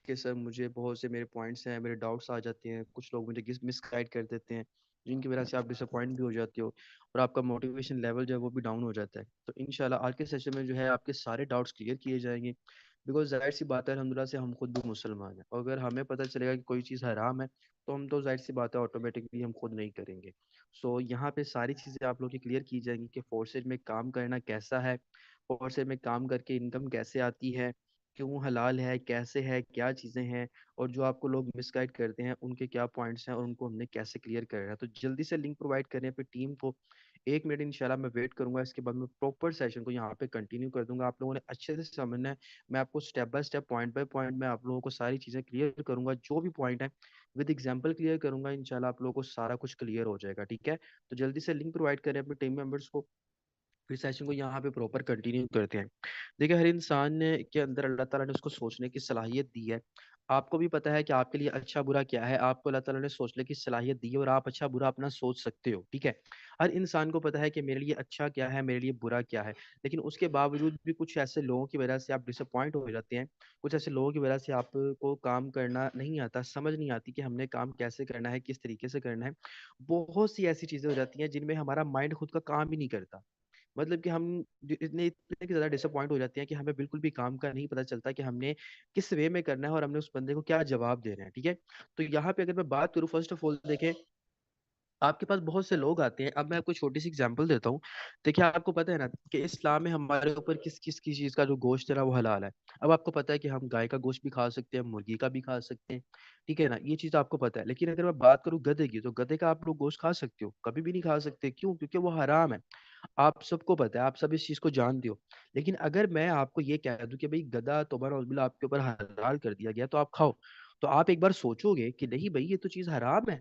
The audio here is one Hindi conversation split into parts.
कि सर मुझे बहुत से मेरे पॉइंट्स हैं, मेरे डाउट्स आ जाते हैं, कुछ लोग मुझे मिसगाइड कर देते हैं, जिनकी वजह से आप डिसअपॉइंट भी हो जाते हो और आपका मोटिवेशन लेवल जो है वो भी डाउन हो जाता है। तो इंशाल्लाह आज के सेशन में जो है आपके सारे डाउट्स क्लियर किए जाएंगे। बिकॉज जाहिर सी बात है, अल्हम्दुलिल्लाह से हम खुद भी मुसलमान हैं, और अगर हमें पता चलेगा कि कोई चीज़ हराम है तो हम तो जाहिर सी बात है ऑटोमेटिकली हम खुद नहीं करेंगे। सो यहाँ पे सारी चीज़ें आप लोग की क्लियर की जाएंगी कि फोर्सेज में काम करना कैसा है, फोर्सेज में काम करके इनकम कैसे आती है, क्यों हलाल है, कैसे है, क्या चीज़ें हैं, और जो आपको लोग मिसगाइड करते हैं उनके क्या पॉइंट्स हैं और उनको हमने कैसे क्लियर करना है। तो जल्दी से लिंक प्रोवाइड करें अपनी टीम को। 1 मिनट इंशाल्लाह मैं वेट करूंगा, इसके बाद मैं प्रॉपर सेशन को यहाँ पे कंटिन्यू कर दूंगा। आप लोगों ने अच्छे से समझना है। मैं आपको step by step, point by point मैं आप लोगों को सारी चीज़ें क्लियर करूंगा, जो भी पॉइंट है विद एग्जाम्पल क्लियर करूंगा। इंशाल्लाह आप लोगों को सारा कुछ क्लियर हो जाएगा, ठीक है। तो जल्दी से लिंक प्रोवाइड करें अपने टीम मेंबर्स को, फिर सेशन को यहाँ पे प्रॉपर कंटिन्यू करते हैं। देखिए, हर इंसान ने के अंदर अल्लाह ताला ने उसको सोचने की सलाहियत दी है। आपको भी पता है कि आपके लिए अच्छा बुरा क्या है, आपको अल्लाह ताला ने सोचने की सलाहियत दी है और आप अच्छा बुरा अपना सोच सकते हो, ठीक है। हर इंसान को पता है कि मेरे लिए अच्छा क्या है, मेरे लिए बुरा क्या है, लेकिन उसके बावजूद भी कुछ ऐसे लोगों की वजह से आप डिसअपॉइंट हो जाते हैं। कुछ ऐसे लोगों की वजह से आपको काम करना नहीं आता, समझ नहीं आती कि हमने काम कैसे करना है, किस तरीके से करना है। बहुत सी ऐसी चीजें हो जाती हैं जिनमें हमारा माइंड खुद का काम ही नहीं करता। मतलब कि हम इतने इतने की ज्यादा डिसअपॉइंट हो जाते हैं कि हमें बिल्कुल भी काम का नहीं पता चलता कि हमने किस वे में करना है और हमने उस बंदे को क्या जवाब देना है, ठीक है। तो यहाँ पे अगर मैं बात करूँ, फर्स्ट ऑफ ऑल देखें, आपके पास बहुत से लोग आते हैं। अब मैं आपको छोटी सी एग्जांपल देता हूँ। देखिए, आपको पता है ना कि इस्लाम में हमारे ऊपर किस किस की चीज़ का जो गोश्त है ना वो हलाल है। अब आपको पता है कि हम गाय का गोश्त भी खा सकते हैं, मुर्गी का भी खा सकते हैं, ठीक है ना, ये चीज़ आपको पता है। लेकिन अगर मैं बात करूँ गधे की, तो गधे का आप लोग गोश्त खा सकते हो? कभी भी नहीं खा सकते। क्यों? क्योंकि वो हराम है। आप सबको पता है, आप सब इस चीज़ को जानते हो। लेकिन अगर मैं आपको ये कह दूं कि भाई गधा तौबा नौजुबिल्ला आपके ऊपर हलाल कर दिया गया तो आप खाओ, तो आप एक बार सोचोगे कि नहीं भाई ये तो चीज़ हराम है,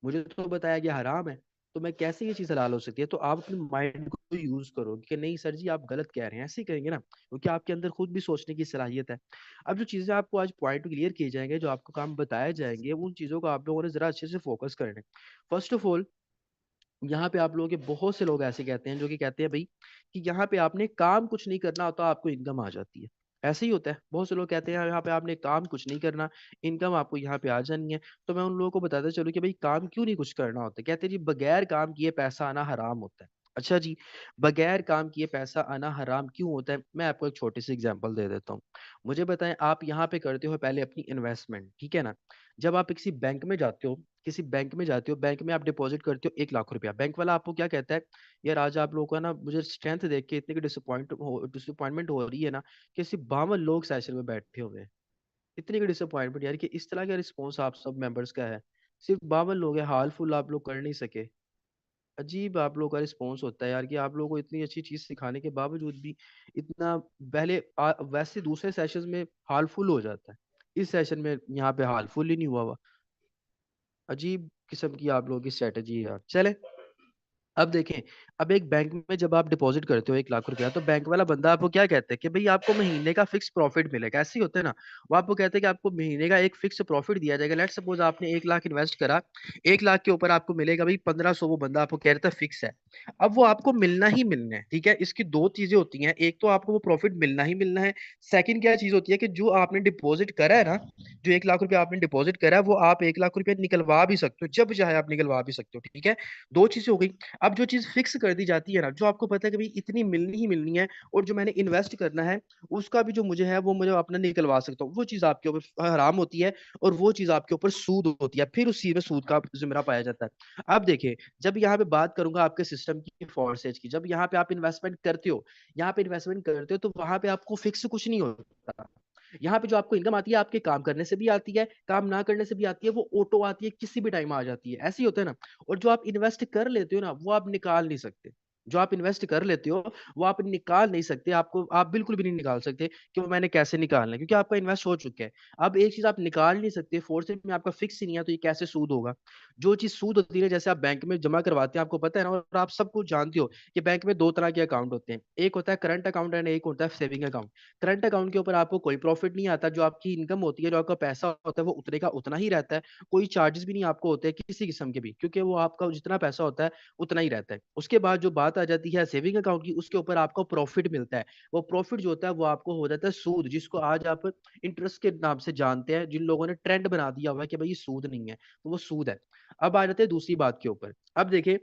मुझे तो बताया गया हराम है, तो मैं कैसे ये चीज़ हलाल हो सकती है। तो आप अपने माइंड को यूज करो कि नहीं सर जी आप गलत कह रहे हैं, ऐसे ही करेंगे ना, क्योंकि आपके अंदर खुद भी सोचने की सलाहियत है। अब जो चीज़ें आपको आज पॉइंट क्लियर किए जाएंगे, जो आपको काम बताए जाएंगे, उन चीज़ों को आप लोगों ने जरा अच्छे से फोकस करना है। फर्स्ट ऑफ ऑल, यहाँ पे आप लोगों के बहुत से लोग ऐसे कहते हैं जो कि कहते हैं भाई कि यहाँ पे आपने काम कुछ नहीं करना होता, आपको इनकम आ जाती है। ऐसे ही होता है, बहुत से लोग कहते हैं यहाँ पे आपने काम कुछ नहीं करना, इनकम आपको यहाँ पे आ जानी है। तो मैं उन लोगों को बताता चलूँ कि भाई काम क्यों नहीं कुछ करना होता। कहते हैं जी बगैर काम किए पैसा आना हराम होता है। अच्छा जी, बगैर काम किए पैसा आना हराम क्यों होता है? मैं आपको एक छोटी सी एग्जांपल दे देता हूँ। मुझे बताएं, आप यहाँ पे करते हो पहले अपनी इन्वेस्टमेंट, ठीक है ना। जब आप किसी बैंक में जाते हो, किसी बैंक में जाते हो, बैंक में आप डिपॉजिट करते हो 1 लाख रुपया, बैंक वाला आपको क्या कहता है, यार आज आप लोगों का ना मुझे स्ट्रेंथ देख के इतनी डिसअपॉइंटमेंट हो रही है ना कि सिर्फ 52 लोग सेशन में बैठे हुए हैं। इतनी की डिसअपॉइंटमेंट यार, कि इस तरह का रिस्पॉन्स आप सब मेंबर्स का है। सिर्फ 52 लोग हैं, हाल फुल आप लोग कर नहीं सके। अजीब आप लोगों का रिस्पॉन्स होता है यार, कि आप लोगों को इतनी अच्छी चीज सिखाने के बावजूद भी इतना पहले वैसे दूसरे सेशंस में हाल फुल हो जाता है, इस सेशन में यहाँ पे हाल फुल ही नहीं हुआ हुआ। अजीब किस्म की आप लोगों की स्ट्रेटेजी है यार। चले, अब देखें, अब एक बैंक में जब आप डिपॉजिट करते हो 1 लाख रुपया, तो बैंक वाला बंदा आपको क्या कहता है कि भाई आपको महीने का फिक्स प्रॉफिट मिलेगा। ऐसे ही होता है ना, वो आपको कहते हैं कि आपको महीने का एक फिक्स प्रॉफिट दिया जाएगा। लेट सपोज आपने 1 लाख इन्वेस्ट करा, 1 लाख के ऊपर आपको मिलेगा भाई 1500, वो बंदा आपको कह रहा था फिक्स है। अब वो आपको मिलना ही मिलना है, ठीक है। इसकी दो चीजें होती हैं, एक तो आपको वो प्रॉफिट मिलना ही मिलना है। सेकंड क्या चीज होती है कि जो आपने डिपॉजिट करा है ना, जो 1 लाख रुपया आपने डिपॉजिट करा है, वो आप 1 लाख रुपया निकलवा भी सकते हो, जब चाहे आप निकलवा भी सकते हो, ठीक है। दो चीजें हो गई। अब जो चीज फिक्स कर दी जाती है ना, जो आपको पता है कि भाई इतनी मिलनी ही मिलनी है, और जो मैंने इन्वेस्ट करना है उसका भी जो मुझे है वो मुझे अपना निकलवा सकता हूँ, वो चीज आपके ऊपर हराम होती है। और वो चीज आपके ऊपर सूद होती है, फिर उस चीज में सूद का जिमरा पाया जाता है। अब देखिए, जब यहाँ पे बात करूंगा आपके सिस्टम की, फॉरसेज की, जब यहाँ पे आप इन्वेस्टमेंट करते हो, यहाँ पे इन्वेस्टमेंट करते हो, तो वहां पे आपको फिक्स कुछ नहीं होता। यहाँ पे जो आपको इनकम आती है, आपके काम करने से भी आती है, काम ना करने से भी आती है, वो ऑटो आती है, किसी भी टाइम आ जाती है, ऐसे ही होता है ना। और जो आप इन्वेस्ट कर लेते हो ना, वो आप निकाल नहीं सकते। जो आप इन्वेस्ट कर लेते हो वो आप निकाल नहीं सकते, आपको आप बिल्कुल भी नहीं निकाल सकते कि वो मैंने कैसे निकालना है, क्योंकि आपका इन्वेस्ट हो चुका है। अब एक चीज आप निकाल नहीं सकते, फोर्थ में आपका फिक्स ही नहीं है, तो ये कैसे सूद होगा? जो चीज सूद होती है, जैसे आप बैंक में जमा करवाते हैं, आपको पता है ना, और आप सब कुछ जानते हो कि बैंक में दो तरह के अकाउंट होते हैं, एक होता है करंट अकाउंट एंड एक होता है सेविंग अकाउंट। करंट अकाउंट के ऊपर आपको कोई प्रॉफिट नहीं आता, जो आपकी इनकम होती है, जो आपका पैसा होता है, वो उतने का उतना ही रहता है। कोई चार्जेस भी नहीं आपको होते हैं किसी किस्म के भी, क्योंकि वो आपका जितना पैसा होता है उतना ही रहता है। उसके बाद जो बात बात आ जाती है सेविंग अकाउंट की, उसके ऊपर आपको प्रॉफिट मिलता है। वो प्रॉफिट जो होता है वो आपको हो जाता है सूद, जिसको आज आप इंटरेस्ट के नाम से जानते हैं, जिन लोगों ने ट्रेंड बना दिया हुआ है कि भाई ये सूद नहीं है, तो वो सूद है। अब आ जाते हैं दूसरी बात के ऊपर। अब देखिए,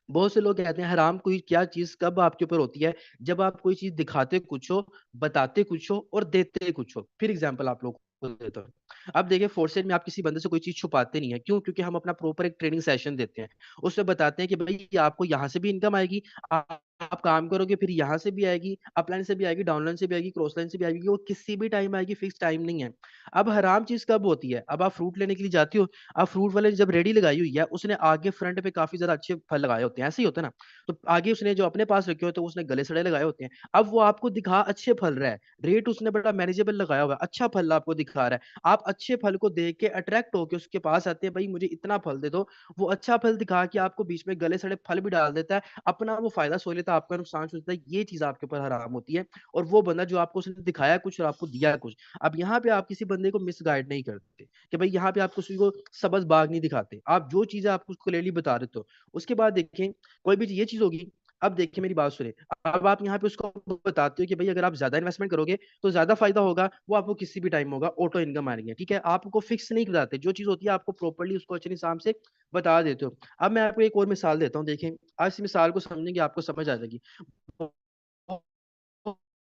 बहुत से लोग कहते हैं हराम कोई क्या चीज कब आपके ऊपर होती है, जब आप कोई चीज दिखाते कुछ हो, बताते कुछ हो और देते कुछ हो। फिर एग्जांपल आप लोग को देता हूँ। अब देखिए, फोर्सेट में आप किसी बंदे से कोई चीज छुपाते नहीं है, क्यों? क्योंकि हम अपना प्रॉपर एक ट्रेनिंग सेशन देते हैं, उसमें बताते हैं कि भाई ये आपको यहाँ से भी इनकम आएगी, आप काम करोगे फिर यहाँ से भी आएगी, अपलाइन से भी आएगी, डाउनलाइन से भी आएगी, क्रॉस लाइन से भी आएगी, वो किसी भी टाइम आएगी, फिक्स टाइम नहीं है। अब हराम चीज कब होती है? अब आप फ्रूट लेने के लिए जाते हो, अब फ्रूट वाले ने जब रेडी लगाई हुई है, उसने आगे फ्रंट पे काफी ज्यादा अच्छे फल लगाए होते हैं, ऐसे ही होता है ना। तो आगे उसने जो अपने पास रखे होते हैं, उसने गले सड़े लगाए होते हैं। अब वो आपको दिखा अच्छे फल रहा है, रेट उसने बड़ा मैनेजेबल लगाया हुआ है, अच्छा फल आपको दिखा रहा है, आप अच्छे फल को देख के अट्रैक्ट होके उसके पास आते हैं, भाई मुझे इतना फल दे दो। वो अच्छा फल दिखा के आपको बीच में गले सड़े फल भी डाल देता है, अपना वो फायदा सोच लेता है, आपका नुकसान सोचता है। ये चीज आपके ऊपर हराम होती है। और वो बंदा जो आपको उसने दिखाया कुछ और आपको दिया कुछ। अब यहाँ पे आप किसी बंदे को मिसगाइड नहीं करते कि भाई यहाँ पे आप किसी को सबज बाग नहीं दिखाते, आप जो चीजें आपको उसको क्लियरली बता देते हो। उसके बाद देखें, कोई भी ये चीज होगी। अब देखिए मेरी बात सुने, अब आप यहाँ पे उसको बताते हो कि भाई अगर आप ज्यादा इन्वेस्टमेंट करोगे तो ज्यादा फायदा होगा, वो आपको किसी भी टाइम होगा, ऑटो इनकम आ रही है, ठीक है। आपको फिक्स नहीं बताते, जो चीज होती है आपको प्रॉपर्ली उसको अच्छे हिसाब से बता देते हो। अब मैं आपको एक और मिसाल देता हूँ, देखें आज इस मिसाल को समझेंगे आपको समझ आ जाएगी।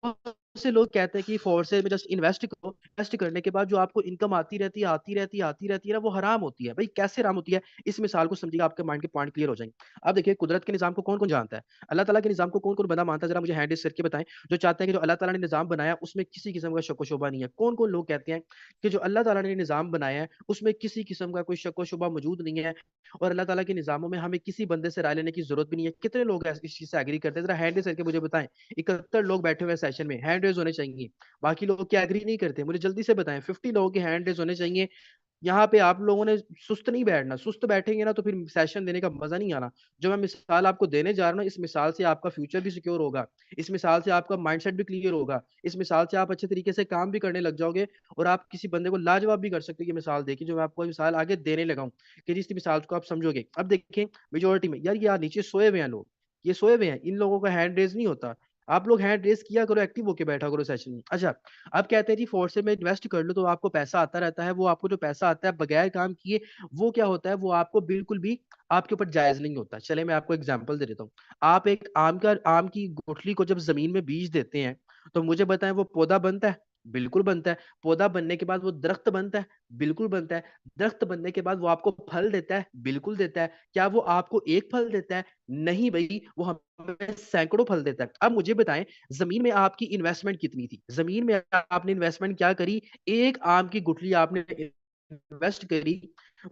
बहुत से लोग कहते हैं कि फोर्सेज में जस्ट इन्वेस्ट करो, इन्वेस्ट करने के बाद जो आपको इनकम आती रहती है, आती रहती है, आती रहती है ना, वो हराम होती है। भाई कैसे हराम होती है? इस मिसाल को समझिएगा, आपके माइंड के पॉइंट क्लियर हो जाएंगे। अब देखिए, कुदरत के निजाम को कौन कौन जानता है? अल्लाह ताला के निजाम को कौन कौन बंदा मानता है? जरा मुझे हैंड रेस करके बताएं, जो चाहते हैं कि जो अल्लाह ताला ने निजाम बनाया उसमें किसी किस्म का शक व शुबा नहीं है। कौन कौन लोग कहते हैं कि जो अल्लाह ताला ने निजाम बनाया है उसमें किसी किस्म का कोई शक व शुबा मौजूद नहीं है, और अल्लाह ताला के निजामों में हमें किसी बंदे से राय लेने की जरूरत भी नहीं है? कितने लोग इस चीज से एग्री करते हैं? जरा हैंड रेस करके मुझे बताएं। 71 लोग बैठे हुए सेशन में, हैंड रेज होने चाहिए। बाकी लोग क्या एग्री नहीं करते? मुझे जल्दी से बताएं, 50 लोगों के हैंड रेज होने चाहिए। यहाँ पे आप लोगों ने सुस्त नहीं बैठना, सुस्त बैठेंगे ना तो फिर सेशन देने का मजा नहीं आना। जो मैं मिसाल आपको देने जा रहा हूँ ना, इस मिसाल से आपका फ्यूचर भी सिक्योर होगा, इस मिसाल से आपका माइंडसेट भी क्लियर होगा, इस मिसाल से आप अच्छे तरीके से काम भी करने लग जाओगे, और आप किसी बंदे को लाजवाब भी कर सकते हो। ये मिसाल देखिए जो मैं आपको मिसाल आगे देने लगा हूँ, कि जिस मिसाल को आप समझोगे। अब देखें, मेजोरिटी में यार, ये नीचे सोए हुए हैं लोग, ये सोए हुए हैं, इन लोगों का हैंड रेज नहीं होता। आप लोग हैंड रेज किया करो, एक्टिव होके बैठा करो सेशन में। अच्छा, अब कहते हैं जी फोर्स में इन्वेस्ट कर लो तो आपको पैसा आता रहता है। वो आपको जो पैसा आता है बगैर काम किए, वो क्या होता है? वो आपको बिल्कुल भी आपके ऊपर जायज नहीं होता। चले मैं आपको एग्जांपल दे देता हूँ। आप एक आम की गुठली को जब जमीन में बीज देते हैं, तो मुझे बताएं वो पौधा बनता है? बिल्कुल बनता है। पौधा बनने के बाद वो दरख्त बनता है? बिल्कुल बनता है। दरख्त बनने के बाद वो आपको फल देता है? बिल्कुल देता है। क्या वो आपको एक फल देता है? नहीं भाई, वो हमें सैकड़ों फल देता है। अब मुझे बताएं, जमीन में आपकी इन्वेस्टमेंट कितनी थी? जमीन में आपने इन्वेस्टमेंट क्या करी? एक आम की गुठली आपने इन्वेस्ट करी,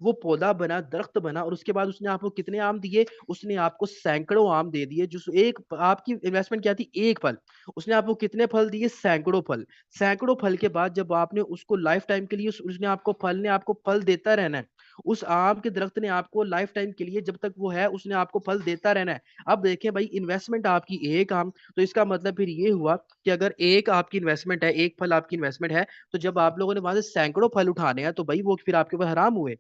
वो पौधा बना, दरख्त बना, और उसके बाद उसने आपको कितने आम दिए? उसने आपको सैकड़ों आम दे दिए। जो एक आपकी इन्वेस्टमेंट क्या थी? एक फल। उसने आपको कितने फल दिए? सैकड़ों फल। सैकड़ों फल के बाद जब आपने उसको लाइफ टाइम के लिए उसने आपको फल देता रहना है। उस आम के दरख्त ने आपको लाइफ टाइम के लिए, जब तक वो है, उसने आपको फल देता रहना है। अब देखें भाई, इन्वेस्टमेंट आपकी एक आम, तो इसका मतलब फिर ये हुआ कि अगर एक आपकी इन्वेस्टमेंट है, एक फल आपकी इन्वेस्टमेंट है, तो जब आप लोगों ने वहां से सैकड़ों फल उठाने हैं, तो भाई वो फिर आपके ऊपर हराम हुए।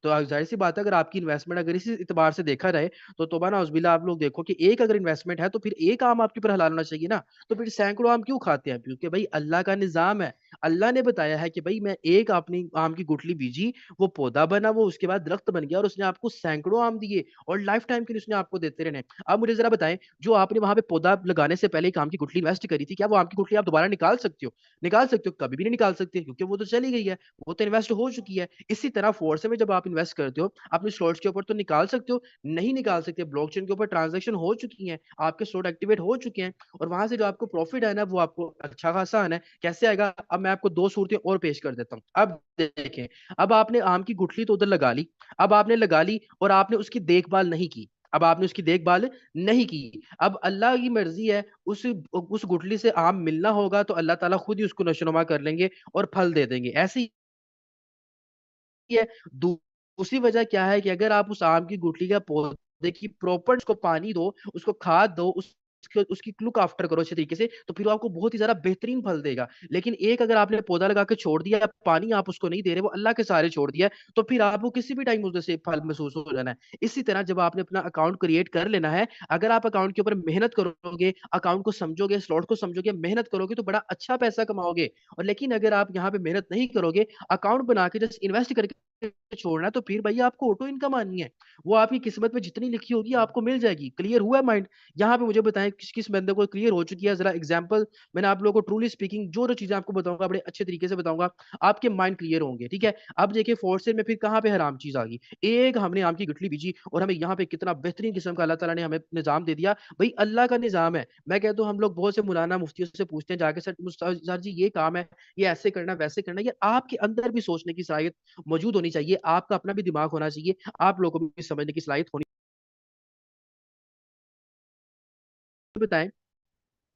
तो जाहिर सी बात है, अगर आपकी इन्वेस्टमेंट अगर इसी इतबार से देखा जाए, तो तोबा नाउज़ुबिल्लाह, आप लोग देखो कि एक अगर इन्वेस्टमेंट है तो फिर एक आम आपके ऊपर हलाल होना चाहिए ना। तो फिर सैकड़ों आम क्यों खाते हैं? क्योंकि भाई अल्लाह का निजाम है। अल्लाह ने बताया है कि भाई मैं एक अपनी आम की गुठली बीजी, वो पौधा बना, वो उसके बाद दरख्त बन गया, और उसने आपको सैकड़ों आम दिए, और लाइफ टाइम के लिए उसने आपको देते रहने। अब मुझे जरा बताएं, जो आपने वहां पे पौधा लगाने से पहले एक आम की गुठली इन्वेस्ट करी थी, क्या वो आम की गुठली आप दोबारा निकाल सकते हो? निकाल सकते हो? कभी भी नहीं निकाल सकते, क्योंकि वो तो चली गई है, वो तो इन्वेस्ट हो चुकी है। इसी तरह फोर्स में जब आप इन्वेस्ट करते हो अपने स्लॉट्स के ऊपर, तो निकाल सकते हो? नहीं निकाल सकते। ब्लॉकचेन के ऊपर ट्रांजैक्शन हो चुकी हैं, आपके स्लॉट एक्टिवेट हो चुके हैं, और वहां से जो आपको प्रॉफिट है ना, वो आपको अच्छा खासा आना है। कैसे आएगा? अब मैं आपको दो सूरतें और पेश कर देता हूँ। अब देखें, अब आपने आम की गुठली तो उधर लगा ली, अब आपने लगा ली और आपने उसकी देखभाल नहीं की। अब आपने उसकी देखभाल नहीं की। अब अल्लाह की मर्जी है, उस गुठली से आम मिलना होगा तो अल्लाह ताला खुद ही उसको नशोनुमा कर लेंगे और फल दे देंगे। ऐसी है। दूसरी वजह क्या है कि अगर आप उस आम की गुठली का पौधे की प्रॉपर उसको पानी दो, उसको खाद दो, उसकी लुक आफ्टर करो अच्छे तरीके से, तो फिर वो आपको बहुत ही ज्यादा बेहतरीन फल देगा। लेकिन एक अगर आपने पौधा लगा के छोड़ दिया, पानी आप उसको नहीं दे रहे, वो अल्लाह के सहारे छोड़ दिया, तो फिर आपको किसी भी टाइम उससे फल महसूस हो जाना है। इसी तरह जब आपने अपना अकाउंट क्रिएट कर लेना है, अगर आप अकाउंट के ऊपर मेहनत करोगे, अकाउंट को समझोगे, स्लॉट को समझोगे, मेहनत करोगे, तो बड़ा अच्छा पैसा कमाओगे। और लेकिन अगर आप यहाँ पे मेहनत नहीं करोगे, अकाउंट बना के जस्ट इन्वेस्ट करके छोड़ना है, तो फिर भैया आपको ऑटो इनकम आनी है। वो आपकी किस्मत में जितनी लिखी होगी आपको मिल जाएगी। क्लियर हुआ है माइंड? यहाँ पे मुझे बताएं किस किस बंदे को क्लियर हो चुकी है, जरा एग्जांपल। मैंने आप लोगों को ट्रूली स्पीकिंग जो जो चीजें आपको बताऊंगा बड़े अच्छे तरीके से बताऊंगा, आपके माइंड क्लियर होंगे। ठीक है, अब देखिए फोर्थ से में फिर कहाँ पे हराम चीज आ गई। एक हमने आम की गुठली बीजी और हमें यहाँ पे कितना बेहतरीन किस्म का अल्लाह ताला ने हमें निजाम दे दिया। भाई अल्लाह का निजाम है। मैं कहता हूँ हम लोग बहुत से मौलाना मुफ्तियों से पूछते हैं जाके, सर जी ये काम है, ये ऐसे करना वैसे करना, ये आपके अंदर भी सोचने की सलाहियत मौजूद होनी चाहिए, आपका अपना भी दिमाग होना चाहिए, आप लोगों को भी समझने की सलाहियत होनी। बताएं,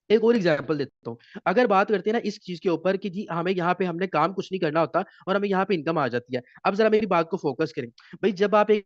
एक और एग्जांपल देता हूँ। अगर बात करते हैं ना इस चीज के ऊपर कि जी हमें यहाँ पे हमने काम कुछ नहीं करना होता और हमें यहाँ पे इनकम आ जाती है, अब जरा मेरी बात को फोकस करें। भाई जब आप एक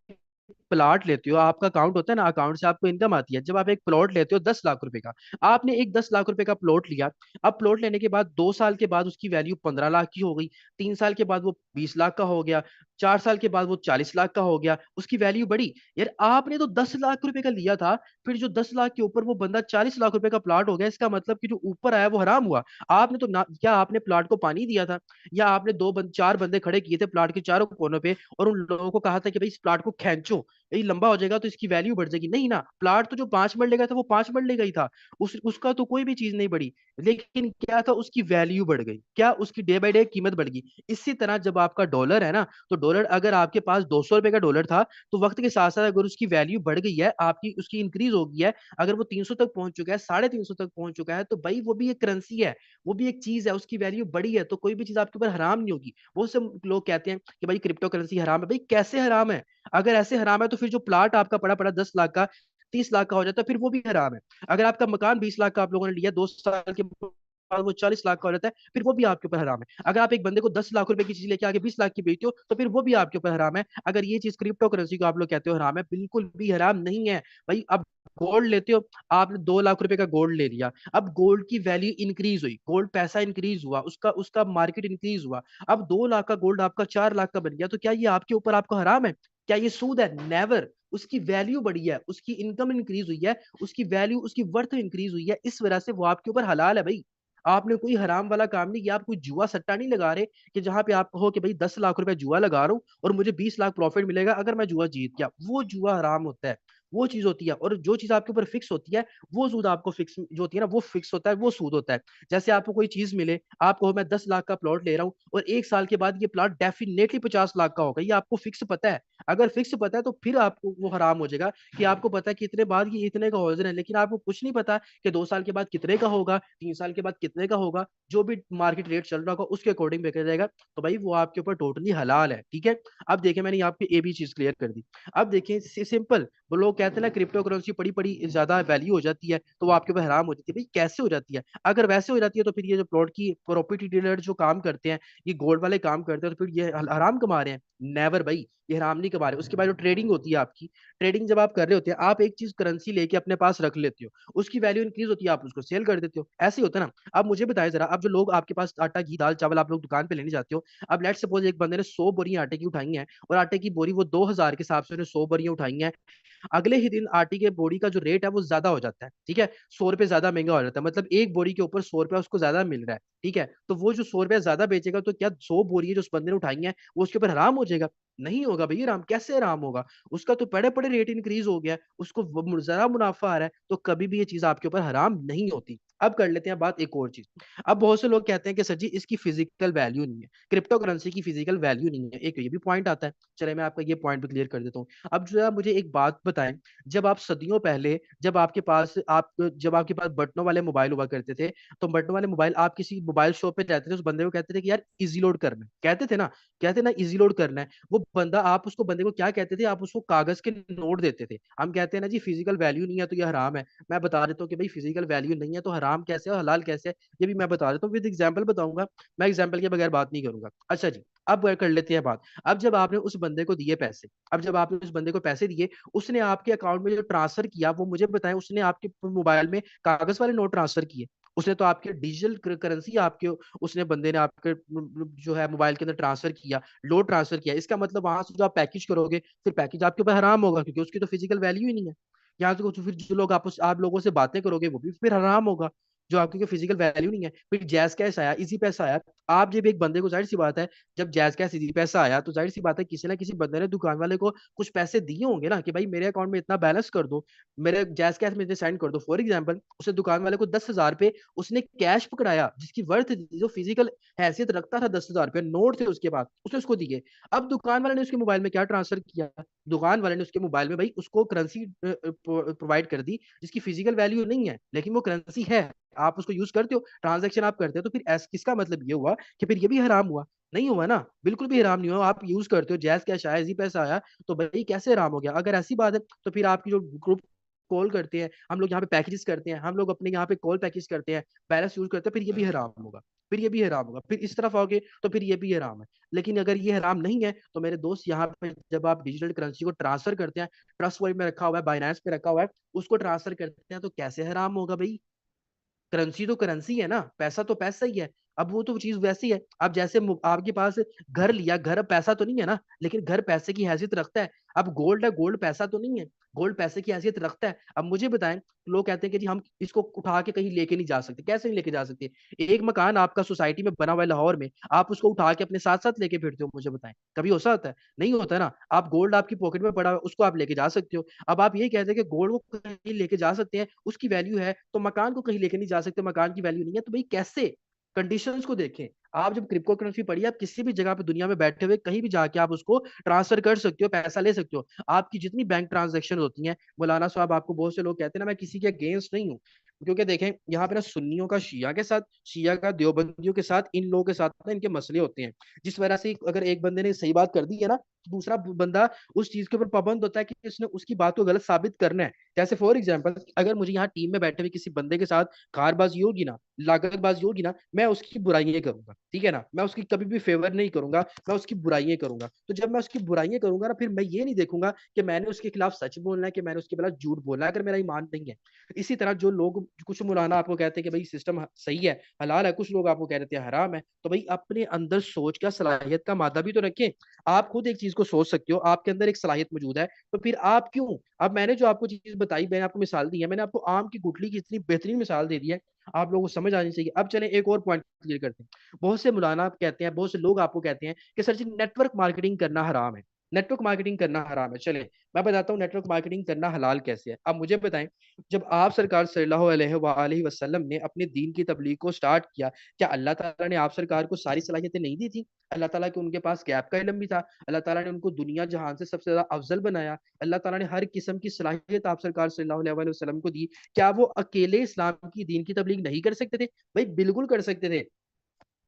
प्लॉट लेते हो, आपका अकाउंट होता है ना, अकाउंट से आपको इनकम आती है। जब आप एक प्लॉट लेते हो 10 लाख रुपए का, आपने एक 10 लाख रुपए का प्लॉट लिया। अब प्लॉट लेने के बाद 2 साल के बाद उसकी वैल्यू 15 लाख की हो गई, 3 साल के बाद वो 20 लाख का हो गया, 4 साल के बाद वो 40 लाख का हो गया, उसकी वैल्यू बढ़ी। यार आपने तो 10 लाख रुपए का लिया था, फिर जो 10 लाख के ऊपर वो बंदा 40 लाख रुपए का प्लॉट हो गया, इसका मतलब कि जो ऊपर आया वो हराम हुआ। आपने तो ना, क्या आपने प्लॉट को पानी दिया था, या आपने चार बंदे खड़े किए थे प्लॉट के चारों कोनों पे और उन लोगों को कहा था कि भाई इस प्लॉट को खींचो, ये लंबा हो जाएगा तो इसकी वैल्यू बढ़ जाएगी? नहीं ना, प्लॉट तो जो 5 मरले का था वो 5 मरले का ही था, उसका तो कोई भी चीज नहीं बढ़ी। लेकिन क्या था, उसकी वैल्यू बढ़ गई, क्या उसकी डे बाय डे कीमत बढ़ गई। इसी तरह जब आपका डॉलर है ना, तो डॉलर अगर आपके पास 200 रुपए का डॉलर था, तो वक्त के साथ साथ अगर उसकी वैल्यू बढ़ गई है, आपकी उसकी इंक्रीज हो गई है, अगर वो 300 तक पहुंच चुका है, 350 तक पहुंच चुका है, तो भाई वो भी एक करेंसी है, वो भी एक चीज है, उसकी वैल्यू बढ़ी है, तो कोई भी चीज आपके ऊपर हराम नहीं होगी। वो सब लोग कहते हैं कि भाई क्रिप्टो करेंसी हराम है। भाई कैसे हराम है? अगर ऐसे हराम है तो फिर जो प्लाट आपका पड़ा पड़ा 10 लाख का 30 लाख का हो जाता है, फिर वो भी हराम है। अगर आपका मकान 20 लाख का आप लोगों ने लिया, 2 साल के बाद वो 40 लाख का हो जाता है, फिर वो भी आपके ऊपर हराम है। अगर आप एक बंदे को 10 लाख रुपए की चीज लेके आगे 20 लाख की बेचते हो, तो फिर वो भी आपके ऊपर हराम है। अगर ये चीज क्रिप्टो करेंसी को आप लोग कहते हो हराम है, बिल्कुल भी हराम नहीं है। भाई अब गोल्ड लेते हो, आपने 2 लाख रुपए का गोल्ड ले लिया, अब गोल्ड की वैल्यू इंक्रीज हुई, गोल्ड पैसा इंक्रीज हुआ, उसका उसका मार्केट इंक्रीज हुआ, अब 2 लाख का गोल्ड आपका 4 लाख का बन गया, तो क्या ये आपके ऊपर आपको हराम है? क्या ये सूद है? नेवर। उसकी वैल्यू बढ़ी है, उसकी इनकम इंक्रीज हुई है, उसकी वैल्यू उसकी वर्थ इंक्रीज हुई है, इस वजह से वो आपके ऊपर हलाल है। भाई आपने कोई हराम वाला काम नहीं किया, आप कोई जुआ सट्टा नहीं लगा रहे कि जहां पे आप कहो कि भाई 10 लाख रुपए जुआ लगा रहा हूं और मुझे 20 लाख प्रॉफिट मिलेगा अगर मैं जुआ जीत गया। वो जुआ हराम होता है, वो चीज होती है। और जो चीज आपके ऊपर फिक्स होती है, वो सूद आपको फिक्स जो होती है ना, वो फिक्स होता है, वो सूद होता है। जैसे आपको कोई चीज मिले, आप कहो मैं 10 लाख का प्लॉट ले रहा हूँ और 1 साल के बाद ये प्लॉट डेफिनेटली 50 लाख का होगा, ये आपको फिक्स पता है। अगर फिक्स पता है तो फिर आपको वो हराम हो जाएगा कि आपको पता है कि इतने बाद ये इतने का हो जाए, लेकिन आपको कुछ नहीं पता कि 2 साल के बाद कितने का होगा, 3 साल के बाद कितने का होगा। जो भी मार्केट रेट चल रहा होगा उसके अकॉर्डिंग बेचा जाएगा, तो भाई वो आपके ऊपर टोटली हलाल है। ठीक है, अब देखिए मैंने आपकी ए बी चीज क्लियर कर दी। अब देखिए सिंपल, वो लोग कहते हैं ना क्रिप्टो करेंसी बड़ी बड़ी ज्यादा वैल्यू हो जाती है तो वो आपके ऊपर हराम हो जाती है। भाई कैसे हो जाती है? अगर वैसे हो जाती है तो फिर ये जो प्लॉट की प्रॉपर्टी डीलर जो काम करते हैं, ये गोल्ड वाले काम करते हैं, तो फिर ये हराम कमा रहे हैं? नेवर भाई, ये हराम नहीं कमा रहे। उसके बाद जो ट्रेडिंग होती है आपकी, ट्रेडिंग जब आप कर रहे होते हैं, आप एक चीज करेंसी लेके अपने पास रख लेते हो, उसकी वैल्यू इंक्रीज होती है, आप उसको सेल कर देते हो, ऐसे ही होता है ना। अब मुझे बताया जरा, अब जो लोग आपके पास आटा घी दाल चावल आप लोग दुकान पे लेने जाते हो, अब लेट सपोज एक बंदे ने 100 बोरी आटे की उठाई है, और आटे की बोरी वो 2,000 के हिसाब से उसने 100 बोरियां उठाई हैं। अगले ही दिन आटे के बोरी का जो रेट है वो ज्यादा हो जाता है, ठीक है, 100 रुपए ज्यादा महंगा हो जाता है, मतलब एक बोरी के ऊपर 100 रुपया उसको ज्यादा मिल रहा है। ठीक है, तो वो जो 100 रुपया ज्यादा बेचेगा, तो क्या 100 बोरी जो उस बंदे ने उठाई है वो उसके ऊपर हराम हो जाएगा? नहीं होगा भैया, राम कैसे आराम होगा? उसका तो बड़े बड़े रेट इंक्रीज हो गया, उसको जरा मुनाफा आ रहा है, तो कभी भी ये चीज आपके ऊपर हराम नहीं होती। अब कर लेते हैं बात एक और चीज। अब बहुत से लोग कहते हैं कि सर जी इसकी फिजिकल वैल्यू नहीं है, क्रिप्टो करेंसी की फिजिकल वैल्यू नहीं है, एक ये भी पॉइंट आता है। चले मैं आपका ये पॉइंट भी क्लियर कर देता हूँ। अब जो है मुझे एक बात बताएं, जब आप सदियों पहले, जब आपके पास बटनों वाले मोबाइल हुआ करते थे, तो बटनों वाले मोबाइल आप किसी मोबाइल शॉप पे जाते थे, उस बंदे को कहते थे कि यार इजी लोड करना है, कहते थे ना, कहते ना इजी लोड करना है। वो बंदा, आप उसको बंदे को क्या कहते थे, आप उसको कागज के नोट देते थे। हम कहते हैं ना जी फिजिकल वैल्यू नहीं है तो ये हराम है। मैं बता देता हूँ कि भाई फिजिकल वैल्यू नहीं है तो हराम हराम कैसे है और हलाल कैसे है, ये भी मैं बता देता हूँ, विद एग्जाम्पल बताऊंगा। मैं एग्जाम्पल के बगैर बात नहीं करूंगा। अच्छा जी, अब कर लेते हैं बात। अब जब आपने उस बंदे को दिए पैसे, अब जब आपने उस बंदे को पैसे दिए, उसने आपके अकाउंट में जो ट्रांसफर किया वो मुझे बताएं, उसने आपके मोबाइल में कागज वाले नोट ट्रांसफर किए, उसने तो आपके डिजिटल करेंसी आपके, उसने बंदे ने आपके जो है मोबाइल के अंदर ट्रांसफर किया, लोड ट्रांसफर किया। इसका मतलब वहां से जो आप पैकेज करोगे, फिर पैकेज आपके ऊपर हराम होगा, क्योंकि उसकी तो फिजिकल वैल्यू ही नहीं है। यहाँ से फिर जो लोग आप लोगों से बातें करोगे वो भी फिर हराम होगा, जो आपकी फिजिकल वैल्यू नहीं है। फिर जैज कैश आया, इजी पैसा आया। आप जब एक बंदे को, जाहिर सी बात है, जब जैज कैश इजी पैसा आया तो जाहिर सी बात है किसी ना किसी बंदे ने दुकान वाले को कुछ पैसे दिए होंगे ना, कि भाई मेरे अकाउंट में इतना बैलेंस कर दो, मेरे जैज कैश में इतने सेंड कर दो। फॉर एग्जाम्पल, उसे दुकान वाले को 10,000 रुपए उसने कैश पकड़ाया, जिसकी वर्थ जो फिजिकल हैसियत रखता था, 10,000 रुपए नोट थे उसके पास, उसने उसको दिए। अब दुकान वाले ने उसके मोबाइल में क्या ट्रांसफर किया, दुकान वाले ने उसके मोबाइल में भाई उसको करेंसी प्रोवाइड कर दी, जिसकी फिजिकल वैल्यू नहीं है लेकिन वो करेंसी है, आप उसको यूज करते हो, ट्रांजेक्शन आप करते हो। तो फिर किसका मतलब ये हुआ कि फिर ये भी हराम हुआ? नहीं हुआ ना, बिल्कुल भी हराम नहीं हुआ। आप यूज करते हो, जैज कैश आया, इजी पैसा आया, तो भाई कैसे हराम हो गया? अगर ऐसी बात है तो फिर आपकी जो ग्रुप कॉल करते हैं हम लोग, यहाँ पे पैकेजेस करते हैं हम लोग, अपने यहाँ पे कॉल पैकेज करते हैं, बैलेंस यूज करते हैं, फिर ये भी हराम होगा, फिर ये भी हराम होगा। फिर इस तरफ आओगे तो फिर ये भी हराम है। लेकिन अगर ये हराम नहीं है तो मेरे दोस्त, यहाँ पे जब आप डिजिटल करेंसी को ट्रांसफर करते हैं, ट्रस्ट वॉलेट में रखा हुआ है, बाइनेंस पे रखा हुआ है, उसको ट्रांसफर करते हैं, तो कैसे हराम होगा भाई? करेंसी तो करेंसी है ना, पैसा तो पैसा ही है। अब वो तो चीज वैसी है। अब जैसे आपके पास घर लिया, घर अब पैसा तो नहीं है ना, लेकिन घर पैसे की हैसियत रखता है। अब गोल्ड है, गोल्ड पैसा तो नहीं है, गोल्ड पैसे की हैसियत रखता है। अब मुझे बताएं, लोग कहते हैं कि जी हम इसको उठा के कहीं लेके नहीं जा सकते। कैसे नहीं लेके जा सकते? एक मकान आपका सोसाइटी में बना हुआ है लाहौर में, आप उसको उठा के अपने साथ साथ लेके फिरते हो? मुझे बताएं, कभी हो सकता है? नहीं होता ना। आप गोल्ड आपकी पॉकेट में पड़ा हुआ है, उसको आप लेके जा सकते हो। अब आप ये कहते हैं कि गोल्ड को कहीं लेके जा सकते हैं, उसकी वैल्यू है, तो मकान को कहीं लेके नहीं जा सकते, मकान की वैल्यू नहीं है, तो भाई कैसे? कंडीशंस को देखें। आप जब क्रिप्टो करेंसी पढ़िए, आप किसी भी जगह पे दुनिया में बैठे हुए कहीं भी जाके आप उसको ट्रांसफर कर सकते हो, पैसा ले सकते हो। आपकी जितनी बैंक ट्रांजेक्शन होती हैं, मौलाना साहब, आपको बहुत से लोग कहते हैं ना, मैं किसी के अगेंस्ट नहीं हूँ, क्योंकि देखें यहाँ पे ना सुन्नियों का शिया के साथ, शिया का देवबंदियों के साथ, इन लोगों के साथ ना इनके मसले होते हैं। जिस वजह से अगर एक बंदे ने सही बात कर दी है ना, तो दूसरा बंदा उस चीज के ऊपर पाबंद होता है कि उसने उसकी बात को गलत साबित करना है। जैसे फॉर एग्जाम्पल, अगर मुझे यहाँ टीम में बैठे हुए किसी बंदे के साथ कारबाजी होगी ना, लागतबाजी होगी ना, मैं उसकी बुराइयां करूंगा, ठीक है ना, मैं उसकी कभी भी फेवर नहीं करूंगा, मैं उसकी बुराइयां करूंगा। तो जब मैं उसकी बुराइयां करूंगा ना, फिर मैं ये नहीं देखूंगा कि मैंने उसके खिलाफ सच बोलना है, कि मैंने उसके खिलाफ झूठ बोलना है, अगर मेरा ईमान नहीं है। इसी तरह जो लोग, कुछ मौलाना आपको कहते हैं कि भाई सिस्टम सही है, हलाल है, कुछ लोग आपको कह देते हैं हराम है, तो भाई अपने अंदर सोच का, सलाहियत का मादा भी तो रखें। आप खुद एक चीज को सोच सकते हो, आपके अंदर एक सलाहियत मौजूद है, तो फिर आप क्यों? अब मैंने जो आपको चीज बताई, मैंने आपको मिसाल दी है, मैंने आपको आम की गुठली की इतनी बेहतरीन मिसाल दे दी है, आप लोगों को समझ आनी चाहिए। अब चलें एक और पॉइंट क्लियर करते हैं। बहुत से मौलाना कहते हैं, बहुत से लोग आपको कहते हैं कि सर जी नेटवर्क मार्केटिंग करना हराम है, नेटवर्क मार्केटिंग करना हराम है। चले मैं बताता हूँ नेटवर्क मार्केटिंग करना हलाल कैसे है। अब मुझे बताएं, जब आप सरकार सल्लल्लाहु अलैहि वसल्लम ने अपने दीन की तबलीग को स्टार्ट किया, क्या अल्लाह ताला ने आप सरकार को सारी सलाहियतें नहीं दी थी? अल्लाह ताला के उनके पास गैप का इल्म भी था, अल्लाह ताला ने उनको दुनिया जहान से सबसे ज्यादा अफजल बनाया, अल्लाह ताला ने हर किस्म की सलाहियत आप सरकार सल्लल्लाहु अलैहि वसल्लम को दी। क्या वो अकेले इस्लाम की दीन की तबलीग नहीं कर सकते थे? भाई बिल्कुल कर सकते थे।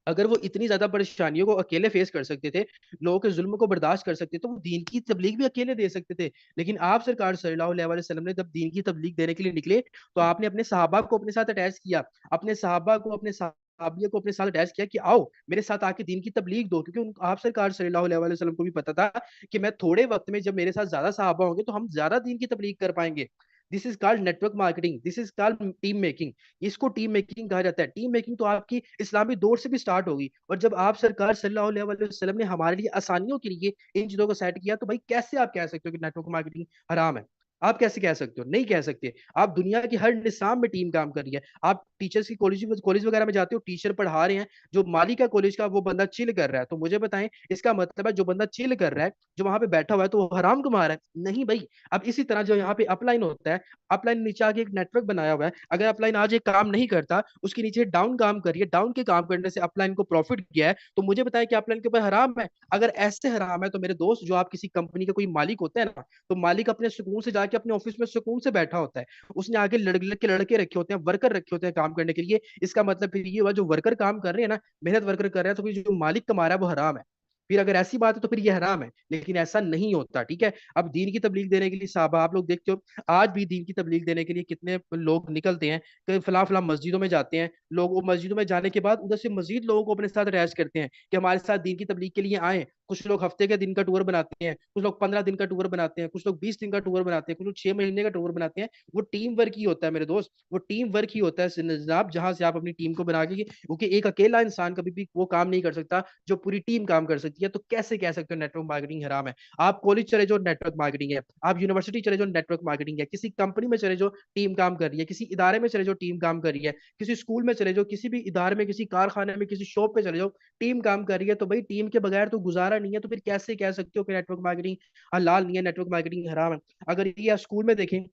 अगर वो इतनी ज्यादा परेशानियों को अकेले फेस कर सकते थे, लोगों के जुल्म को बर्दाश्त कर सकते, तो वो दीन की तबलीग भी अकेले दे सकते थे। लेकिन आप सरकार सल्लल्लाहु अलैहि वसल्लम ने जब दीन की तबलीग देने के लिए निकले, तो आपने अपने सहाबा को अपने साथ अटैच किया, अपने सहाबा को, अपने सहाबियों को अपने साथ अटैच किया कि आओ मेरे साथ आके दीन की तबलीग दो, क्योंकि आप सरकार सल्लल्लाहु अलैहि वसल्लम को भी पता था कि मैं थोड़े वक्त में, जब मेरे साथ ज्यादा सहाबा होंगे, तो हम ज्यादा दीन की तबलीग कर पाएंगे। This is called network marketing, this is called team making. इसको टीम मेकिंग कहा जाता है। टीम मेकिंग तो आपकी इस्लामी दौर से भी स्टार्ट होगी, और जब आप सरकार सल्लल्लाहु अलैहि वसल्लम ने हमारे लिए आसानियों के लिए इन चीजों को सेट किया, तो भाई कैसे आप कह सकते हो कि नेटवर्क मार्केटिंग हराम है? आप कैसे कह सकते हो? नहीं कह सकते। आप दुनिया की हर निसाम में टीम काम कर रही है। आप टीचर्स की कॉलेज कॉलेज वगैरह में जाते हो, टीचर पढ़ा रहे हैं, जो मालिक है कॉलेज का वो बंदा चिल कर रहा है, तो मुझे बताएं, इसका मतलब है जो बंदा चिल कर रहा है, जो वहां पे बैठा हुआ है, तो वो हराम कमा रहा है? नहीं भाई। अब इसी तरह जो यहाँ पे अपलाइन होता है, अपलाइन नीचे आगे एक नेटवर्क बनाया हुआ है, अगर अपलाइन आज एक काम नहीं करता, उसके नीचे डाउन काम करिए, डाउन के काम करने से अपलाइन को प्रॉफिट गया है, तो मुझे बताएं कि अपलाइन के ऊपर हराम है? अगर ऐसे हराम है तो मेरे दोस्त, जो आप किसी कंपनी का कोई मालिक होता है ना, तो मालिक अपने सुकून से जाके अपने ऑफिस में सुकून से बैठा होता है, उसने आगे लड़के रखे होते हैं, वर्कर रखे होते हैं काम करने के लिए। इसका मतलब फिर ये हुआ, जो वर्कर काम कर रहे हैं ना, मेहनत वर्कर कर रहे हैं, तो फिर जो मालिक कमा रहा है वो हराम है। फिर अगर ऐसी बात है तो फिर ये हराम है, लेकिन ऐसा नहीं होता, ठीक है। अब दीन की तबलीग देने के लिए साहबा आप लोग देखते हो, आज भी दीन की तबलीग देने के लिए कितने लोग निकलते हैं, कि फला फला मस्जिदों में जाते हैं लोग, वो मस्जिदों में जाने के बाद उधर से मजीद लोगों को अपने साथ रैश करते हैं कि हमारे साथ दीन की तबलीग के लिए आए। कुछ लोग हफ्ते के दिन का टूर बनाते हैं, कुछ लोग 15 दिन का टूर बनाते हैं, कुछ लोग 20 दिन का टूर बनाते हैं, कुछ लोग 6 महीने का टूर बनाते हैं। वो टीम वर्क ही होता है मेरे दोस्त, वो टीम वर्क ही होता है जनाब, जहां से आप अपनी टीम को बना के, क्योंकि एक अकेला इंसान कभी भी वो काम नहीं कर सकता जो पूरी टीम काम कर सकती है। तो कैसे कह सकते हो नेटवर्क मार्केटिंग हराम है? आप कॉलेज चले जो नेटवर्क मार्केटिंग है, आप यूनिवर्सिटी चले जो नेटवर्क मार्केटिंग है, किसी कंपनी में चले जो टीम काम कर रही है, किसी इदारे में चले जो टीम काम कर रही है, किसी स्कूल में चले जो, किसी भी इदारे में, किसी कारखाने में, किसी शॉप पे चले जाओ, टीम काम कर रही है। तो भाई टीम के बगैर तो गुजारा नहीं है। तो फिर कैसे कह सकते हो कि नेटवर्क मार्केटिंग हलाल नहीं है, नेटवर्क मार्केटिंग हराम है? अगर ये स्कूल में देखें,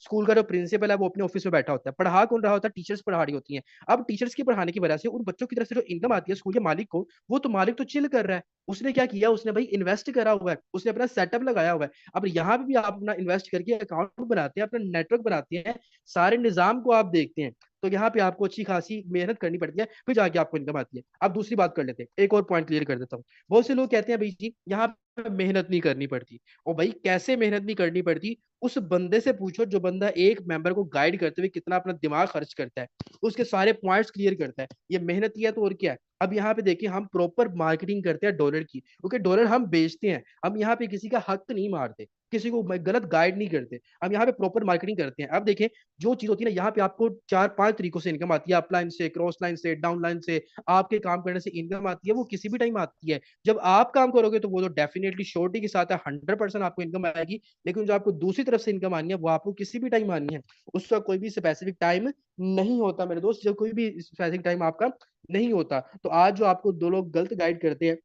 स्कूल का जो प्रिंसिपल है वो अपने ऑफिस में बैठा होता है, पढ़ा कौन रहा होता है? टीचर्स पढ़ा रही होती हैं। अब टीचर्स की पढ़ाने की वजह से उन बच्चों की तरफ से जो इनकम आती है स्कूल के मालिक को, वो तो मालिक तो चिल कर रहा है। उसने क्या किया? उसने भाई इन्वेस्ट करा हुआ है, उसने अपना सेटअप लगाया हुआ है। अब यहाँ पे भी आप अपना इन्वेस्ट करके अकाउंट बनाते हैं, अपना नेटवर्क बनाते हैं, सारे निजाम को आप देखते हैं, तो यहाँ पे आपको अच्छी खासी मेहनत करनी पड़ती है, फिर जाके आपको इनकम आती है। अब दूसरी बात कर लेते हैं, एक और पॉइंट क्लियर कर देता हूँ। बहुत से लोग कहते हैं भाई जी यहाँ पे मेहनत नहीं करनी पड़ती। और भाई कैसे मेहनत नहीं करनी पड़ती? उस बंदे से पूछो जो बंदा एक मेंबर को गाइड करते हुए कितना अपना दिमाग खर्च करता है, उसके सारे पॉइंट्स क्लियर करता है। ये मेहनत ही है तो और क्या है? अब यहाँ पे देखिए, हम प्रॉपर मार्केटिंग करते हैं डॉलर की, क्योंकि डॉलर हम बेचते हैं। हम यहाँ पे किसी का हक नहीं मारते, किसी को गलत गाइड नहीं करते, हम यहाँ पे प्रॉपर मार्केटिंग करते हैं। अब देखें, जो चीज होती है ना, यहाँ पे आपको 4-5 तरीकों से इनकम आती है, अपलाइन से, क्रॉस लाइन से, डाउन लाइन से, आपके काम करने से इनकम आती है। वो किसी भी टाइम आती है। जब आप काम करोगे तो वो तो डेफिनेटली श्योरिटी के साथ है, 100% आपको इनकम आएगी। लेकिन जो आपको दूसरी तरफ से इनकम आनी है वो आपको किसी भी टाइम आनी है, उसका कोई भी स्पेसिफिक टाइम नहीं होता मेरे दोस्त, जब कोई भी स्पेसिफिक टाइम आपका नहीं होता। तो आज जो आपको दो लोग गलत गाइड करते हैं,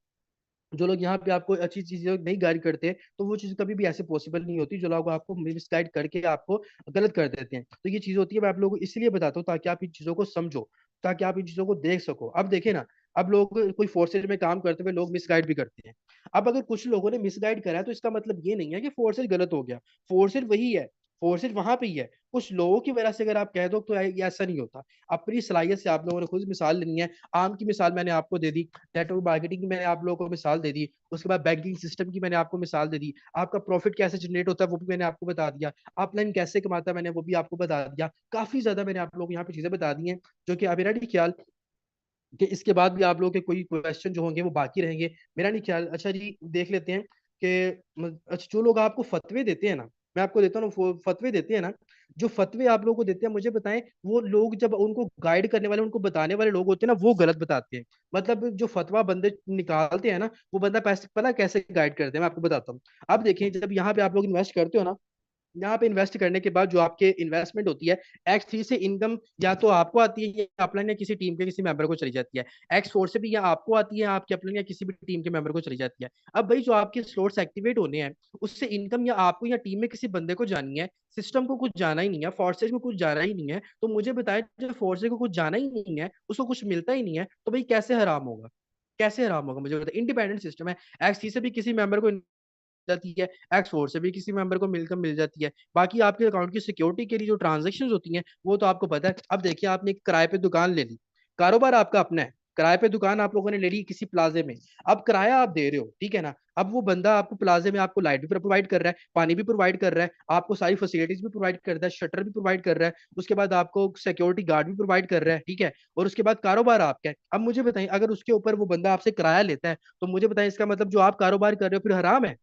जो लोग यहाँ पे आपको अच्छी चीजें नहीं गाइड करते, तो वो चीज कभी भी ऐसे पॉसिबल नहीं होती। जो लोग आपको मिसगाइड करके आपको गलत कर देते हैं, तो ये चीज होती है। मैं आप लोगों को इसलिए बताता हूँ ताकि आप इन चीजों को समझो, ताकि आप इन चीजों को देख सको। अब देखे ना, अब लोग कोई फोर्सेज में काम करते हुए लोग मिसगाइड भी करते हैं। अब अगर कुछ लोगों ने मिसगाइड करा है तो इसका मतलब ये नहीं है कि फोर्सेज गलत हो गया। फोर्सेज वही है, फोर्सेज वहां पे ही है। कुछ लोगों की वजह से अगर आप कह दो तो ये ऐसा नहीं होता। अपनी सलाहियत से आप लोगों ने खुद मिसाल लेनी है। आम की मिसाल मैंने आपको दे दी, नेटवर्क मार्केटिंग की मैंने आप लोगों को मिसाल दे दी, उसके बाद बैंकिंग सिस्टम की मैंने आपको मिसाल दे दी, आपका प्रॉफिट कैसे जनरेट होता है वो भी मैंने आपको बता दिया, ऑफलाइन कैसे कमाता है मैंने वो भी आपको बता दिया। काफी ज्यादा मैंने आप लोगों को यहाँ पे चीजें बता दी हैं, जो कि मेरा नहीं ख्याल कि इसके बाद भी आप लोगों के कोई क्वेश्चन जो होंगे वो बाकी रहेंगे। मेरा नहीं ख्याल। अच्छा जी, देख लेते हैं कि अच्छा, जो लोग आपको फतवे देते हैं ना, मैं आपको देता हूँ फतवे देते हैं ना, जो फतवे आप लोगों को देते हैं, मुझे बताएं, वो लोग जब उनको गाइड करने वाले, उनको बताने वाले लोग होते हैं ना, वो गलत बताते हैं। मतलब जो फतवा बंदे निकालते हैं ना, वो बंदा पैसे पता कैसे गाइड करते हैं, मैं आपको बताता हूँ। अब देखिए, जब यहाँ पे आप लोग इन्वेस्ट करते हो ना, यहाँ पे इन्वेस्ट करने के बाद जो आपके इन्वेस्टमेंट होती है, X3 से इनकम या तो आपको आती है या अपलाइन या किसी टीम के किसी मेंबर को चली जाती है। X4 से भी या आपको आती है, आपके अपलाइन या किसी भी टीम के मेंबर को चली जाती है। अब भाई जो आपके स्लॉट्स एक्टिवेट होने हैं, उससे इनकम या आपको या टीम में किसी बंदे को जानी है, सिस्टम को कुछ जाना ही नहीं है, फोर्सेज को कुछ जाना ही नहीं है, तो मुझे बताएं, जब फोर्सेज को कुछ जाना ही नहीं है, उसको कुछ मिलता ही नहीं है, तो भाई कैसे हराम होगा? कैसे हराम होगा मुझे बताए? इंडिपेंडेंट सिस्टम है। X3 से भी किसी मेंबर को जाती है, X4 से भी किसी मेंबर को मिलकर मिल जाती है। बाकी आपके अकाउंट की सिक्योरिटी के लिए जो ट्रांजेक्शन होती हैं वो तो आपको पता है। अब देखिए, आपने एक किराए पे दुकान ले ली, कारोबार आपका अपना है, किराए पे दुकान आप लोगों ने ले ली किसी प्लाजे में। अब किराया आप दे रहे हो, ठीक है ना। अब वो बंदा आपको प्लाजे में आपको लाइट भी प्रोवाइड कर रहा है, पानी भी प्रोवाइड कर रहा है, आपको सारी फैसिलिटीज भी प्रोवाइड कर रहा है, शटर भी प्रोवाइड कर रहा है, उसके बाद आपको सिक्योरिटी गार्ड भी प्रोवाइड कर रहा है, ठीक है। और उसके बाद कारोबार आपका है। अब मुझे बताइए, अगर उसके ऊपर वो बंदा आपसे किराया लेता है, तो मुझे बताएं, इसका मतलब जो आप कारोबार कर रहे हो फिर हराम है?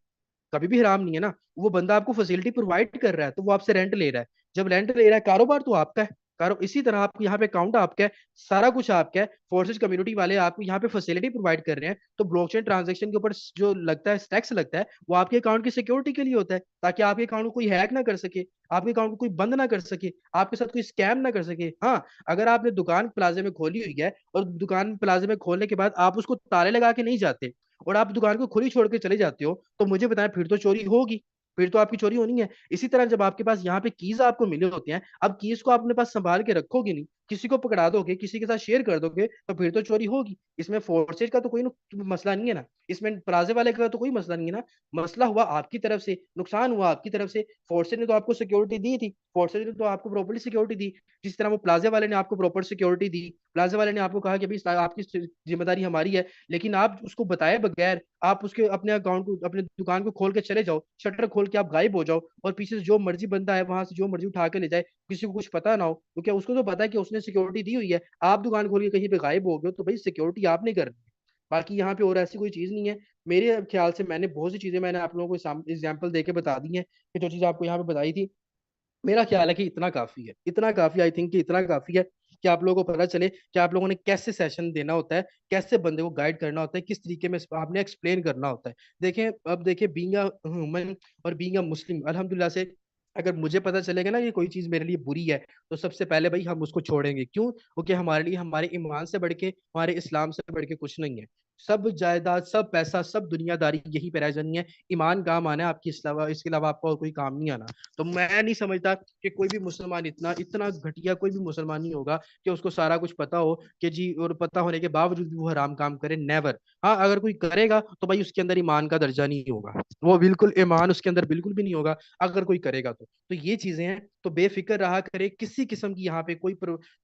कभी भी हराम नहीं है ना। वो बंदा आपको फैसिलिटी प्रोवाइड कर रहा है तो वो आपसे रेंट ले रहा है। जब रेंट ले रहा है, कारोबार तो आपका है। कारो इसी तरह आपको यहाँ पे अकाउंट आपका है, सारा कुछ आपका है। फोर्सेज कम्युनिटी वाले आपको यहाँ पे फैसिलिटी प्रोवाइड कर रहे हैं, तो ब्लॉकचेन ट्रांजैक्शन के ऊपर जो लगता है टैक्स लगता है, वो आपके अकाउंट की सिक्योरिटी के लिए होता है, ताकि आपके अकाउंट को कोई हैक ना कर सके, आपके अकाउंट को कोई बंद ना कर सके, आपके साथ कोई स्कैम ना कर सके। हाँ, अगर आपने दुकान प्लाजे में खोली हुई है और दुकान प्लाजे में खोलने के बाद आप उसको ताले लगा के नहीं जाते और आप दुकान को खुली छोड़ के चले जाते हो, तो मुझे बताएं, फिर तो चोरी होगी, फिर तो आपकी चोरी होनी है। इसी तरह जब आपके पास यहाँ पे कीज आपको मिले होते हैं, अब कीज को आप अपने पास संभाल के रखोगे नहीं, किसी को पकड़ा दोगे, किसी के साथ शेयर कर दोगे, तो फिर तो चोरी होगी। इसमें फोर्सेज का तो कोई मसला नहीं है ना, इसमें प्लाजे वाले का तो कोई मसला नहीं है ना। मसला हुआ आपकी तरफ से, नुकसान हुआ आपकी तरफ से। फोर्सेज ने तो आपको सिक्योरिटी दी थी, फोर्सेज ने तो आपको प्रॉपर्ली सिक्योरिटी दी, जिस तरह वो प्लाजे वाले ने आपको प्रॉपर सिक्योरिटी दी। प्लाजे वाले ने आपको कहा कि भाई आपकी जिम्मेदारी हमारी है, लेकिन आप उसको बताए बगैर आप उसके अपने अकाउंट को, अपने दुकान को खोल के चले जाओ, शटर खोल के आप गायब हो जाओ, और पीछे से जो मर्जी बंदा है वहां से जो मर्जी उठा के ले जाए, किसी को कुछ पता ना हो, क्योंकि उसको तो पता है कि उसने सिक्योरिटी दी हुई है। आप दुकान खोल के कहीं पे गायब हो गए तो भाई सिक्योरिटी आपने करनी है। बाकी यहाँ पे और ऐसी कोई चीज नहीं है। मेरे ख्याल से मैंने बहुत सी चीजें मैंने आप लोगों को एग्जाम्पल देके बता दी है, कि जो चीज आपको यहाँ पे बताई थी। मेरा ख्याल है कि इतना काफी है, इतना काफी, आई थिंक कि इतना काफी है कि आप लोगों को पता चले कि आप लोगों ने कैसे सेशन देना होता है, कैसे बंदे को गाइड करना होता है, किस तरीके में आपने एक्सप्लेन करना होता है। देखें, अब देखें, बीइंग अ ह्यूमन और बीइंग अ मुस्लिम, अल्हम्दुलिल्लाह से अगर मुझे पता चलेगा ना कि कोई चीज मेरे लिए बुरी है, तो सबसे पहले भाई हम उसको छोड़ेंगे। क्यों? क्योंकि हमारे लिए हमारे ईमान से बढ़ के, हमारे इस्लाम से बढ़ के कुछ नहीं है। सब जायदाद, सब पैसा, सब दुनियादारी यही पे रह जानी है। ईमान काम आना है आपकी, इसके अलावा आपका और कोई काम नहीं आना। तो मैं नहीं समझता कि कोई भी मुसलमान इतना इतना घटिया कोई भी मुसलमान नहीं होगा कि उसको सारा कुछ पता हो, कि जी, और पता होने के बावजूद भी वो हराम काम करे। नेवर। हाँ, अगर कोई करेगा तो भाई उसके अंदर ईमान का दर्जा नहीं होगा, वो बिल्कुल ईमान उसके अंदर बिल्कुल भी नहीं होगा, अगर कोई करेगा तो ये चीजें हैं। तो बेफिक्र रहा करे, किसी किस्म की यहाँ पे कोई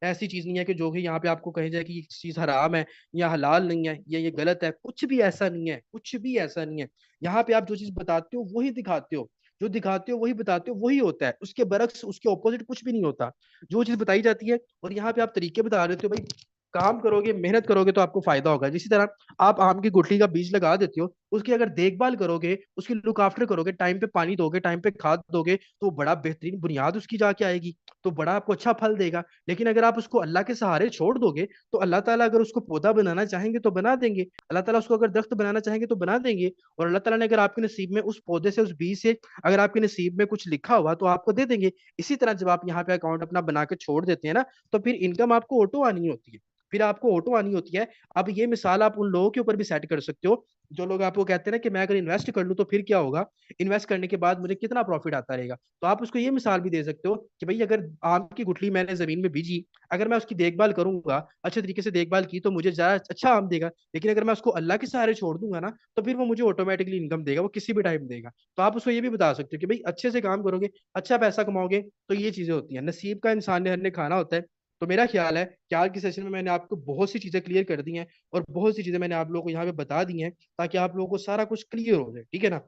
ऐसी चीज नहीं है कि जो कि यहाँ पे आपको कहे जाए कि ये चीज हराम है या हलाल नहीं है या ये गलत है। कुछ भी ऐसा नहीं है, कुछ भी ऐसा नहीं है। यहाँ पे आप जो चीज बताते हो वही दिखाते हो, जो दिखाते हो वही बताते हो, वही होता है। उसके बरक्स, उसके ऑपोजिट कुछ भी नहीं होता। जो चीज बताई जाती है, और यहाँ पे आप तरीके बता देते हो भाई, काम करोगे, मेहनत करोगे तो आपको फायदा होगा। जिसी तरह आप आम की गुठली का बीज लगा देते हो, उसकी अगर देखभाल करोगे, उसकी लुक आफ्टर करोगे, टाइम पे पानी दोगे, टाइम पे खाद दोगे, तो बड़ा बेहतरीन बुनियाद उसकी जाके आएगी, तो बड़ा आपको अच्छा फल देगा। लेकिन अगर आप उसको अल्लाह के सहारे छोड़ दोगे, तो अल्लाह ताला अगर उसको पौधा बनाना चाहेंगे तो बना देंगे, अल्लाह ताला उसको अगर दरख्त बनाना चाहेंगे तो बना देंगे। और अल्लाह ताला ने अगर आपके नसीब में उस पौधे से, उस बीज से, अगर आपके नसीब में कुछ लिखा हुआ तो आपको दे देंगे। इसी तरह जब आप यहाँ पे अकाउंट अपना बना के छोड़ देते हैं ना, तो फिर इनकम आपको ऑटो आनी होती है, फिर आपको ऑटो आनी होती है। अब ये मिसाल आप उन लोगों के ऊपर भी सेट कर सकते हो, जो लोग आपको कहते हैं ना कि मैं अगर इन्वेस्ट कर लूँ तो फिर क्या होगा, इन्वेस्ट करने के बाद मुझे कितना प्रॉफिट आता रहेगा। तो आप उसको ये मिसाल भी दे सकते हो कि भाई अगर आम की गुठली मैंने जमीन में बीजी, अगर मैं उसकी देखभाल करूंगा, अच्छे तरीके से देखभाल की, तो मुझे ज्यादा अच्छा आम देगा। लेकिन अगर मैं उसको अल्लाह के सहारे छोड़ दूंगा ना, तो फिर वो मुझे ऑटोमेटिकली इनकम देगा, वो किसी भी टाइम देगा। तो आप उसको ये भी बता सकते हो कि भाई अच्छे से काम करोगे, अच्छा पैसा कमाओगे, तो ये चीजें होती हैं। नसीब का इंसान ने खाना होता है। तो मेरा ख्याल है कि आज की सेशन में मैंने आपको बहुत सी चीजें क्लियर कर दी हैं, और बहुत सी चीजें मैंने आप लोगों को यहाँ पे बता दी हैं, ताकि आप लोगों को सारा कुछ क्लियर हो जाए, ठीक है ना।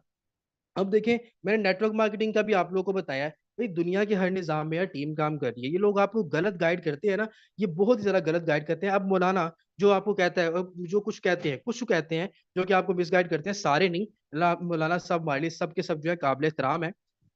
अब देखें, मैंने नेटवर्क मार्केटिंग का भी आप लोगों को बताया है। भाई दुनिया के हर निजाम में यार टीम काम कर रही है। ये लोग आपको गलत गाइड करते हैं ना, ये बहुत ही ज्यादा गलत गाइड करते हैं। अब मौलाना जो आपको कहता है, जो कुछ कहते हैं, कुछ कहते हैं जो कि आपको मिसगाइड करते हैं, सारे नहीं। मौलाना साहब हमारे लिए सब के सब जो है काबिल एहतराम है।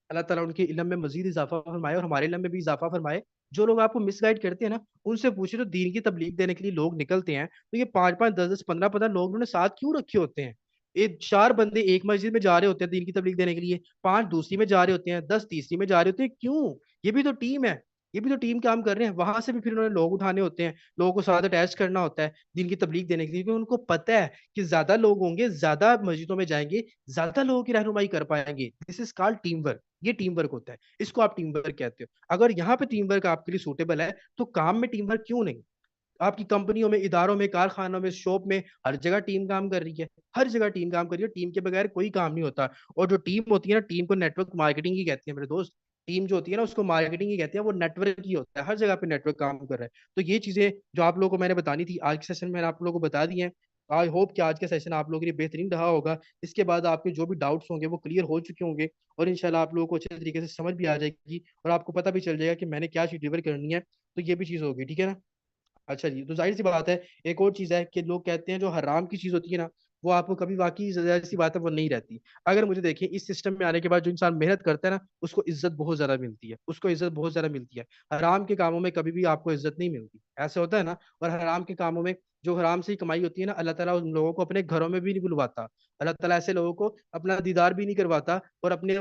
अल्लाह ताला उनके इल्म में मजीद इजाफा फरमाए, और हमारे इल्म में भी इजाफा फरमाए। जो लोग आपको मिसगाइड करते हैं ना, उनसे पूछे तो दीन की तबलीग देने के लिए लोग निकलते हैं, तो ये 5-5, 10-10, 15-15 लोग उन्होंने साथ क्यों रखे होते हैं? ये 4 बंदे एक मस्जिद में जा रहे होते हैं दीन की तबलीग देने के लिए, 5 दूसरी में जा रहे होते हैं, 10 तीसरी में जा रहे होते हैं। क्यों? ये भी तो टीम है, ये भी तो टीम काम कर रहे हैं। वहां से भी फिर उन्होंने लोग उठाने होते हैं, लोगों को साथ अटैच करना होता है दीन की तबलीग देने के लिए, क्योंकि उनको पता है कि ज्यादा लोग होंगे, ज्यादा मस्जिदों में जाएंगे, ज्यादा लोगों की रहनुमाई कर पाएंगे। This is called team work. ये टीम वर्क होता है, इसको आप टीम वर्क कहते हो। अगर यहाँ पे टीम वर्क आपके लिए सूटेबल है, तो काम में टीम वर्क क्यों नहीं? आपकी कंपनियों में, इदारों में, कारखानों में, शॉप में, हर जगह टीम काम कर रही है, हर जगह टीम काम कर रही है। टीम के बगैर कोई काम नहीं होता। और जो टीम होती है ना, टीम को नेटवर्क मार्केटिंग ही कहती है मेरे दोस्त। टीम जो होती है ना, उसको मार्केटिंग ही कहते हैं, वो नेटवर्क ही होता है, हर जगह पे नेटवर्क काम कर रहा है। तो ये चीजें जो आप लोगों को मैंने बतानी थी आज के सेशन में, मैंने आप लोगों को बता दी है। आई होप कि आज का सेशन आप लोगों के लिए बेहतरीन रहा होगा। इसके बाद आपके जो भी डाउट्स होंगे वो क्लियर हो चुके होंगे, और इंशाल्लाह आप लोगों को अच्छे तरीके से समझ भी आ जाएगी, और आपको पता भी चल जाएगा कि मैंने क्या चीज डिलीवर करनी है। तो ये भी चीज होगी, ठीक है ना। अच्छा जी, तो जाहिर सी बात है, एक और चीज है कि लोग कहते हैं जो हराम की चीज होती है ना, वो आपको कभी, वाकई जाहिर सी बात है, वो नहीं रहती। अगर मुझे देखिए, इस सिस्टम में आने के बाद जो इंसान मेहनत करता है ना, उसको इज्जत बहुत ज्यादा मिलती है, उसको इज्जत बहुत ज्यादा मिलती है। हराम के कामों में कभी भी आपको इज्जत नहीं मिलती, ऐसे होता है ना। और हराम के कामों में, जो हराम से ही कमाई होती है ना, अल्लाह ताला उन लोगों को अपने घरों में भी नहीं बुलवाता। अल्लाह ताला ऐसे लोगों को अपना दीदार भी नहीं करवाता, और अपने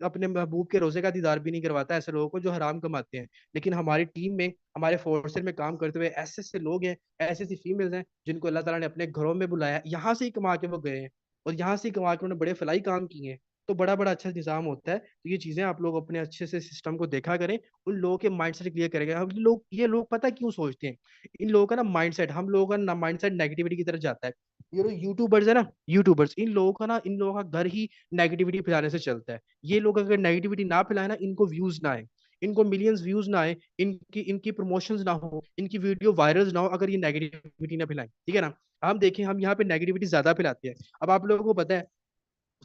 अपने महबूब के रोजे का दीदार भी नहीं करवाता ऐसे लोगों को जो हराम कमाते हैं। लेकिन हमारी टीम में, हमारे फोर्सेस में काम करते हुए ऐसे ऐसे लोग हैं, ऐसी ऐसी फीमेल्स हैं, जिनको अल्लाह ताला ने अपने घरों में बुलाया, यहाँ से ही कमा के वो गए हैं, और यहाँ से ही कमा के उन्होंने बड़े फलाई काम किए हैं। तो बड़ा बड़ा अच्छा निज़ाम होता है। तो ये चीज़ें आप लोग अपने अच्छे से सिस्टम को देखा करें, उन लोगों के माइंडसेट क्लियर करेंगे। अब ये लोग पता क्यों सोचते हैं, इन लोगों का ना माइंडसेट, हम लोगों का ना माइंडसेट नेगेटिविटी की तरफ जाता है। ये लोग यूट्यूबर्स है ना, यूट्यूबर्स, इन लोगों का घर ही नेगेटिविटी फैलाने से चलता है। ये लोग अगर नेगेटिविटी ना फैलाए ना, इनको व्यूज ना आए, इनको मिलियंस व्यूज ना आए, इनकी इनकी प्रमोशंस ना हो, इनकी वीडियो वायरल ना हो, अगर ये नेगेटिविटी ना फैलाएं, ठीक है ना। हम देखें, हम यहाँ पे नेगेटिविटी ज्यादा फैलाते हैं। अब आप लोगों को पता है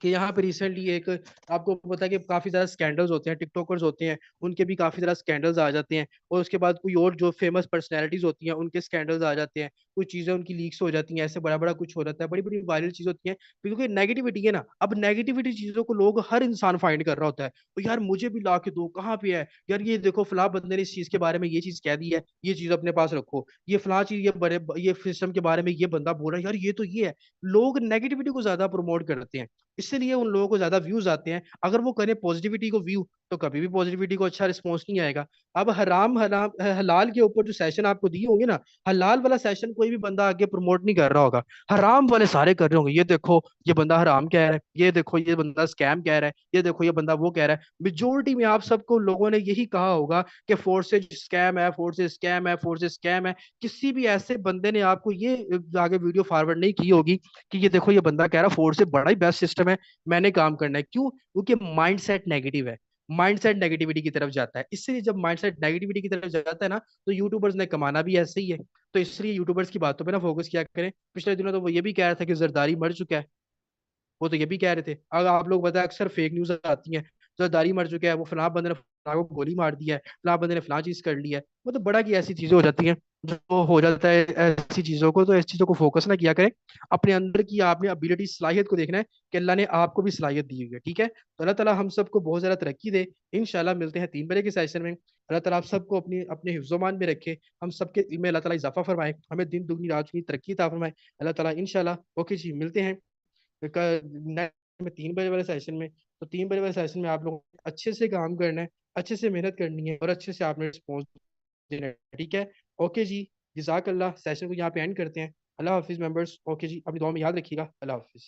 कि यहाँ पे रिसेंटली एक, आपको पता है कि काफी ज्यादा स्कैंडल्स होते हैं, टिकटॉकर्स होते हैं, उनके भी काफी ज्यादा स्कैंडल्स आ जाते हैं। और उसके बाद कोई और जो फेमस पर्सनैलिटीज होती हैं उनके स्कैंडल्स आ जाते हैं, कुछ चीजें उनकी लीक्स हो जाती हैं, ऐसे बड़ा बड़ा कुछ हो जाता है, बड़ी बड़ी वायरल चीज होती है, क्योंकि नेगेटिविटी है ना। अब नेगेटिविटी चीजों को लोग, हर इंसान फाइंड कर रहा होता है, तो यार मुझे भी ला के दो, कहाँ पे है यार, ये देखो फलां बंदे ने इस चीज के बारे में ये चीज कह दी है, ये चीज अपने पास रखो, ये फलां चीज, ये बड़े ये सिस्टम के बारे में ये बंदा बोल रहा है, यार ये तो ये है। लोग नेगेटिविटी को ज्यादा प्रमोट करते हैं, इसलिए उन लोगों को ज्यादा व्यूज आते हैं। अगर वो करें पॉजिटिविटी को व्यू, तो कभी भी पॉजिटिविटी को अच्छा रिस्पॉन्स नहीं आएगा। अब हराम हराम हलाल के ऊपर जो सेशन आपको दिए होंगे ना, हलाल वाला सेशन कोई भी बंदा आगे प्रमोट नहीं कर रहा होगा, हराम वाले सारे कर रहे होंगे। ये देखो ये बंदा हराम कह रहा है, ये देखो ये बंदा स्कैम कह रहा है, ये देखो ये बंदा वो कह रहा है। मेजोरिटी में आप सबको लोगों ने यही कहा होगा कि फोर्सेज स्कैम है, फोर्सेज स्कैम है, फोर्सेज स्कैम है। किसी भी ऐसे बंदे ने आपको ये आगे वीडियो फॉरवर्ड नहीं की होगी कि ये देखो ये बंदा कह रहा है फोर्स से बड़ा ही बेस्ट सिस्टम है, मैंने काम करना है। क्यों? क्योंकि माइंडसेट नेगेटिव है, माइंडसेट नेगेटिविटी की तरफ जाता है। इसलिए जब माइंडसेट नेगेटिविटी की तरफ जाता है ना, तो यूट्यूबर्स ने कमाना भी ऐसे ही है। तो इसलिए यूट्यूबर्स की बातों पे ना फोकस किया करें। पिछले दिनों तो वो ये भी कह रहा था कि जरदारी मर चुका है, वो तो ये भी कह रहे थे। अगर आप लोग बताए, अक्सर फेक न्यूज आती हैं, जरदारी मर चुका है, वो फलां बंदे ने फलां को गोली मार दिया है, फलां बंदे ने फलां चीज कर ली है, वो तो बड़ा की ऐसी चीजें हो जाती हैं जो हो जाता है। ऐसी चीजों को, तो ऐसी चीजों को फोकस ना किया करें। अपने अंदर की आपने एबिलिटी, सलाहियत को देखना है कि अल्लाह ने आपको भी सलाहियत दी हुई है, ठीक है। तो अल्लाह ताला हम सबको बहुत ज्यादा तरक्की दे। इंशाल्लाह मिलते हैं 3 बजे के सेशन में। अल्लाह ताला आप सबको अपनी अपने हिफ्ज़-ओ-मान में रखे, हम सबके इल्म में अल्लाह ताला इजाफा फरमाए, हमें दिन दुगनी रात की तरक्की अता फरमाए अल्लाह ताला इंशाल्लाह। ओके जी, मिलते हैं नेक्स्ट में 3 बजे वाले सेशन में। तो 3 बजे वाले सेशन में आप लोगों को अच्छे से काम करना है, अच्छे से मेहनत करनी है, और अच्छे से आपने रिस्पॉन्स देना है, ठीक है। ओके जी, जज़ाकल्लाह। सेशन को यहाँ पे एंड करते हैं। अल्लाह हाफिज़ मेंबर्स। ओके जी, अपनी दुआ में याद रखिएगा। अल्लाह हाफिज़।